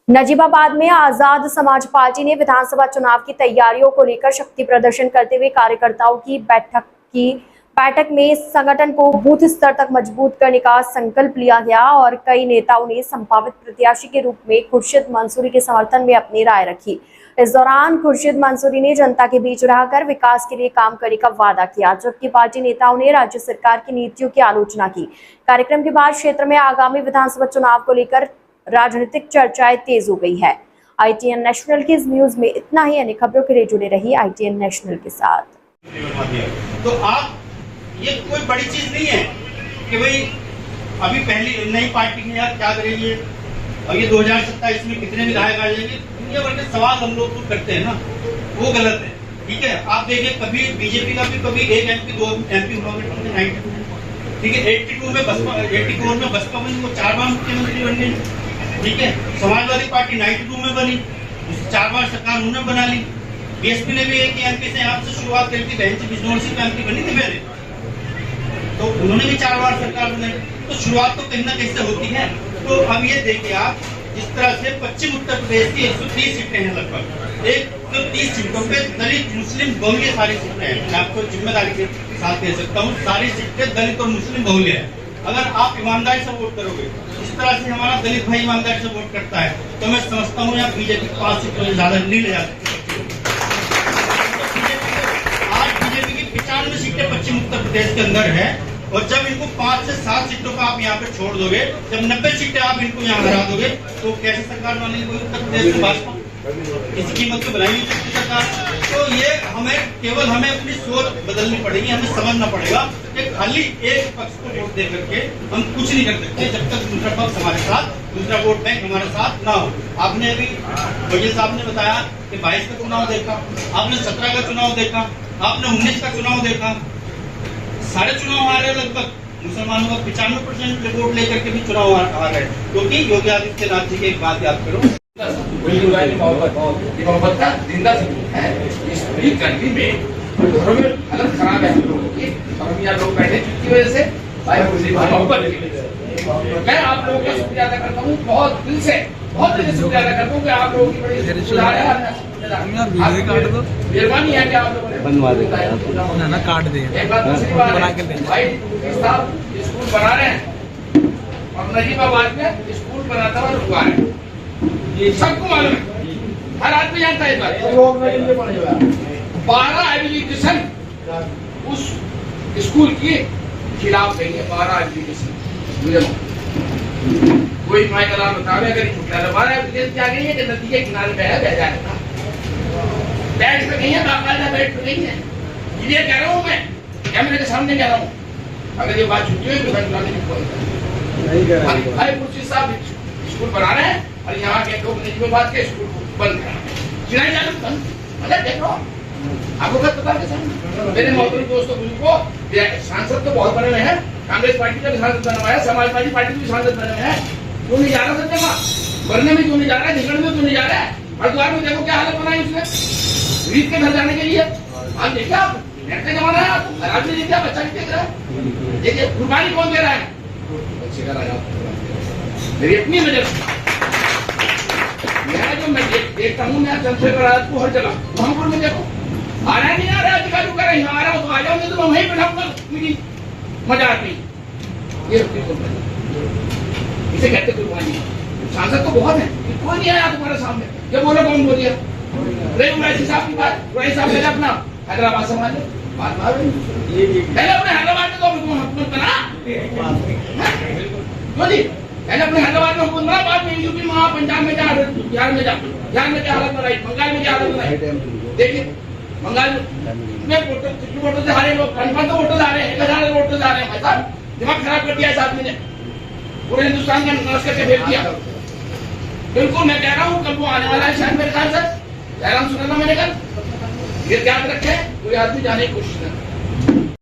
नजीबाबाद में आजाद समाज पार्टी ने विधानसभा चुनाव की तैयारियों को लेकर शक्ति प्रदर्शन करते हुए कार्यकर्ताओं की बैठक में संगठन को बूथ स्तर तक मजबूत करने का संकल्प लिया गया और कई नेताओं ने संभावित प्रत्याशी के रूप में खुर्शीद मंसूरी के समर्थन में अपनी राय रखी। इस दौरान खुर्शीद मंसूरी ने जनता के बीच रहकर विकास के लिए काम करने का वादा किया, जबकि पार्टी नेताओं ने राज्य सरकार की नीतियों की आलोचना की। कार्यक्रम के बाद क्षेत्र में आगामी विधानसभा चुनाव को लेकर राजनीतिक चर्चाएं तेज हो गई है। ITN नेशनल की इस न्यूज में इतना ही। अन्य खबरों के लिए जुड़े रहिए ITN नेशनल के साथ। तो आप ये कोई बड़ी चीज नहीं है कि भाई अभी पहली नई पार्टी में यार क्या करेंगे और ये 2027 में कितने विधायक आ जाएंगे, दुनिया भर के सवाल हम लोग तो करते हैं ना, वो गलत है। ठीक है, आप देखिए कभी बीजेपी का भी कभी एक MP 2 MP हुआ, 92, ठीक है, 82 में बसपा बनी, वो 4 बार मुख्यमंत्री बन गई। ठीक है, समाजवादी पार्टी 92 में बनी, 4 बार सरकार उन्होंने बना ली। BSP ने भी एक MP से यहाँ से शुरुआत करी थी, बहन से बिजनौर से MP बनी थी पहले, तो उन्होंने भी 4 बार सरकार बनाई। तो शुरुआत तो कहीं ना कहीं से होती है। तो अब ये देखिए आप, जिस तरह से पश्चिम उत्तर प्रदेश की 130 सीटें हैं, लगभग 130 सीटों पे दलित मुस्लिम बहुल्य सारी सीटें हैं। मैं आपको जिम्मेदारी के साथ कह सकता हूँ, सारी सीटें दलित और मुस्लिम बहुल्य है। अगर आप ईमानदारी से वोट करोगे, इस तरह से हमारा दलित भाई ईमानदारी से वोट करता है, तो मैं समझता हूँ यहाँ बीजेपी 5 सीटों से ज्यादा नहीं ले जा सकती। आज बीजेपी की 95 सीटें पश्चिम उत्तर प्रदेश के अंदर है, और जब इनको 5 से 7 सीटों का आप यहाँ पे छोड़ दोगे, जब 90 सीटें आप इनको यहाँ हरा दोगे, तो कैसे सरकार बनेगी उत्तर प्रदेश में? भाजपा इस कीमत को बनाएगी सरकार। तो ये हमें अपनी सोच बदलनी पड़ेगी, हमें समझना पड़ेगा कि खाली एक पक्ष को वोट दे करके हम कुछ नहीं कर सकते जब तक दूसरा पक्ष हमारे साथ, दूसरा वोट बैंक हमारे साथ ना हो। आपने अभी वजीर साहब ने बताया कि 22 का चुनाव देखा, आपने 17 का चुनाव देखा, आपने 19 का चुनाव देखा, सारे चुनाव आ रहे लगभग मुसलमानों का 95% वोट लेकर के भी चुनाव आ रहे हैं, क्योंकि योगी आदित्यनाथ जी की एक बात याद करो, मोहब्बत का जिंदा सबूत है। इस पूरी कंट्री में घरों में हालत खराब है हम लोगों की, और हम यहाँ लोग बैठे जिसकी वजह से मोहब्बत की वजह से मैं आप लोगों का शुक्रिया अदा करता हूँ, बहुत दिल से शुक्रिया अदा करता हूँ कि आप लोगों की बड़ी मेहरबानी है कि आप लोगों ने बनवा देना काट दे। एक बात दूसरी बात है, भाई साहब स्कूल बना रहे हैं और नजीबाबाद में स्कूल बनाता हुआ रुका है, ये सबको मालूम है, हर आदमी जानता है। 12 एप्लीकेशन उस स्कूल के खिलाफ गई है, 12 एप्लीकेशन। कोई माइकलाल बतावे अगर 12 एप्लीकेशन क्या गई है कि नदी के किनारे बह जाएगा, बैठ पे गई है, बाकायदा बैठ पे गई है। ये कह रहा हूँ मैं, कैमरे के सामने कह रहा हूँ, अगर ये बात छुट्टी हुई तो मैं खुर्शीद साहब स्कूल बना रहे हैं और यहाँ के लोग नजीबाबाद के स्कूल को बंद करा, मतलब देखो आपको क्या पता है। मेरे मोहतरम दोस्तों बुजुर्गों, सांसद तो बहुत बने हुए हैं, कांग्रेस पार्टी का भी सांसद बना हुआ है, समाजवादी पार्टी के भी सांसद बने हुए हैं। क्यों नहीं जा रहा सर जगह भरने में, क्यों नहीं जा रहा है, झगड़ने में क्यों नहीं जा रहा है? हरिद्वार में देखो क्या हालत बनाई उसने रीत के घर जाने के लिए। आप देखिए, आप नेट का जमाना है, आप आदमी देखिए, बच्चा भी देख रहा है, देखिए कुर्बानी कौन दे रहा है, बच्चे का राजा। मेरी अपनी नजर जो मैं देखता हूँ, मैं चंद्रशेखर आजाद को हर जगह ब्रह्मपुर में देखो, आ रहा नहीं आ रहा, अधिकारी कर रहे हैं, आ रहा हूँ तो आ जाऊंगे, तो मैं वहीं बैठाऊंगा, मेरी मजा आती। ये इसे कहते कुर्बानी। सांसद तो बहुत है, कोई नहीं आया तुम्हारे सामने, ये बोलो कौन बोल दिया? रही साहब की बात, रही साहब पहले अपना हैदराबाद समाज बात पहले अपने हैदराबाद में तो हुकूमत बना, क्यों जी? पहले अपने हैदराबाद में हुकूमत बना, बाद में यूपी में, पंजाब में जा, बिहार में जा, बिहार में क्या हालत बनाई, बंगाल में क्या हालत बनाई। देखिए बंगाल में वोटों से हारे लोग, 500 वोटों से हारे, 1000 वोटों से हारे हैं। भाई दिमाग खराब कर दिया इस आदमी ने, पूरे हिंदुस्तान का नाश करके फेंक दिया। बिल्कुल मैं कह रहा हूँ, कल वो आने वाला है शायद मेरे ख्याल से, जयराम सुना था मैंने कल, ये याद रखे, कोई आदमी जाने की कोशिश न